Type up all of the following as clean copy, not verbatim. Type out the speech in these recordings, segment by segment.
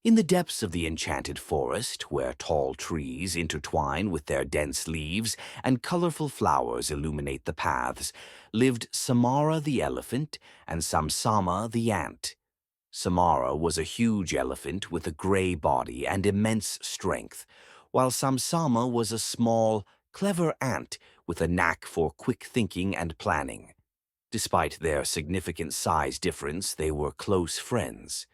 In the depths of the enchanted forest, where tall trees intertwine with their dense leaves and colorful flowers illuminate the paths, lived Samara the elephant and Samsama the ant. Samara was a huge elephant with a gray body and immense strength, while Samsama was a small, clever ant with a knack for quick thinking and planning. Despite their significant size difference, they were close friends.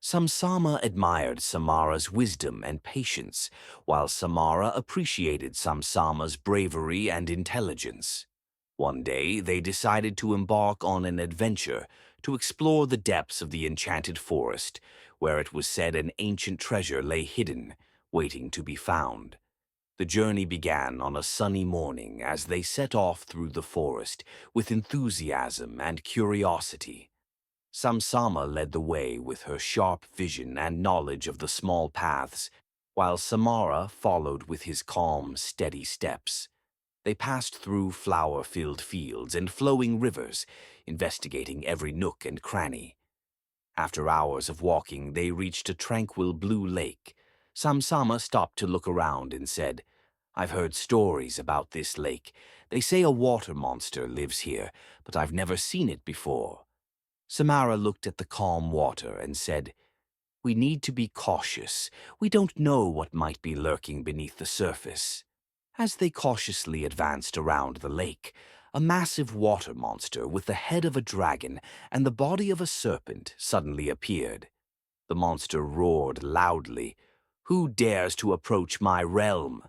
Samsama admired Samara's wisdom and patience, while Samara appreciated Samsama's bravery and intelligence. One day, they decided to embark on an adventure to explore the depths of the enchanted forest, where it was said an ancient treasure lay hidden, waiting to be found. The journey began on a sunny morning as they set off through the forest with enthusiasm and curiosity. Samsama led the way with her sharp vision and knowledge of the small paths, while Samara followed with his calm, steady steps. They passed through flower-filled fields and flowing rivers, investigating every nook and cranny. After hours of walking, they reached a tranquil blue lake. Samsama stopped to look around and said, "I've heard stories about this lake. They say a water monster lives here, but I've never seen it before." Samara looked at the calm water and said, "We need to be cautious. We don't know what might be lurking beneath the surface." As they cautiously advanced around the lake, a massive water monster with the head of a dragon and the body of a serpent suddenly appeared. The monster roared loudly, "Who dares to approach my realm?"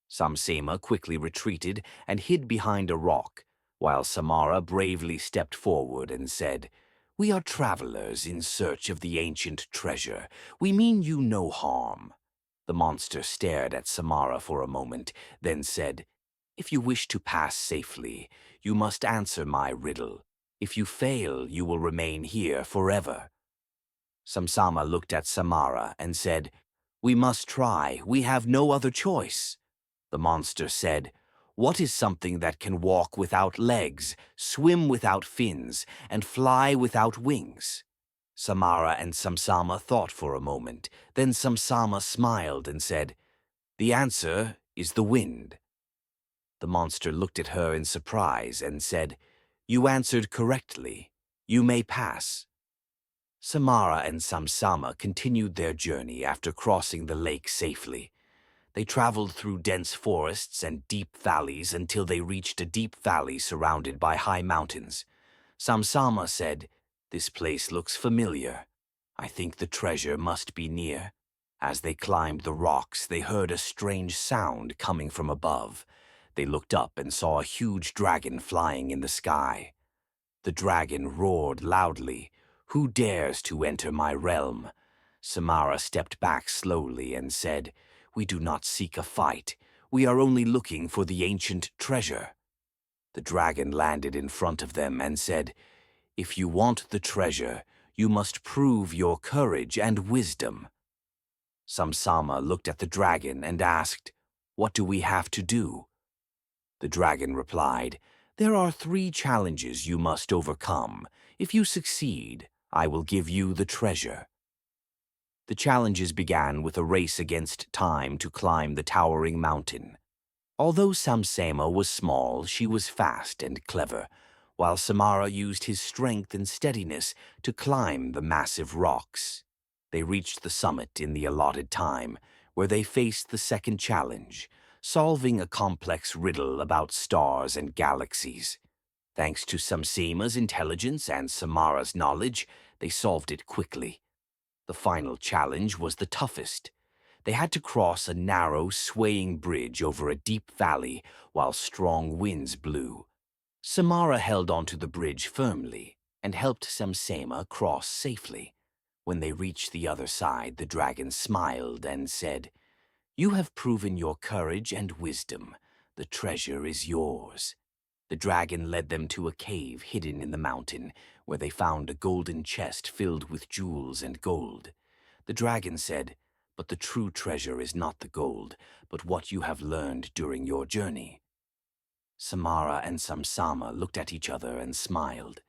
Samsama quickly retreated and hid behind a rock, while Samara bravely stepped forward and said, "We are travelers in search of the ancient treasure. We mean you no harm." The monster stared at Samara for a moment, then said, "If you wish to pass safely, you must answer my riddle. If you fail, you will remain here forever." Samsama looked at Samara and said, "We must try. We have no other choice." The monster said, "What is something that can walk without legs, swim without fins, and fly without wings?" Samara and Samsama thought for a moment. Then Samsama smiled and said, "The answer is the wind." The monster looked at her in surprise and said, "You answered correctly. You may pass." Samara and Samsama continued their journey after crossing the lake safely. They traveled through dense forests and deep valleys until they reached a deep valley surrounded by high mountains. Samsama said, "This place looks familiar. I think the treasure must be near." As they climbed the rocks, they heard a strange sound coming from above. They looked up and saw a huge dragon flying in the sky. The dragon roared loudly, "Who dares to enter my realm?" Samara stepped back slowly and said, "We do not seek a fight. We are only looking for the ancient treasure." The dragon landed in front of them and said, "If you want the treasure, you must prove your courage and wisdom." Samsama looked at the dragon and asked, "What do we have to do?" The dragon replied, "There are 3 challenges you must overcome. If you succeed, I will give you the treasure." The challenges began with a race against time to climb the towering mountain. Although Samsama was small, she was fast and clever, while Samara used his strength and steadiness to climb the massive rocks. They reached the summit in the allotted time, where they faced the second challenge, solving a complex riddle about stars and galaxies. Thanks to Samsama's intelligence and Samara's knowledge, they solved it quickly. The final challenge was the toughest. They had to cross a narrow, swaying bridge over a deep valley while strong winds blew. Samara held onto the bridge firmly and helped Samsama cross safely. When they reached the other side, the dragon smiled and said, "You have proven your courage and wisdom. The treasure is yours." The dragon led them to a cave hidden in the mountain, where they found a golden chest filled with jewels and gold. The dragon said, "But the true treasure is not the gold, but what you have learned during your journey." Samara and Samsama looked at each other and smiled.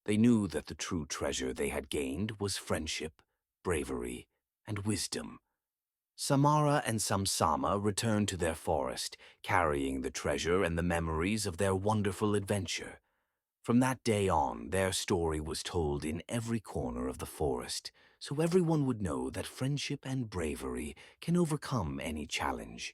They knew that the true treasure they had gained was friendship, bravery, and wisdom. Samara and Samsama returned to their forest, carrying the treasure and the memories of their wonderful adventure. From that day on, their story was told in every corner of the forest, so everyone would know that friendship and bravery can overcome any challenge.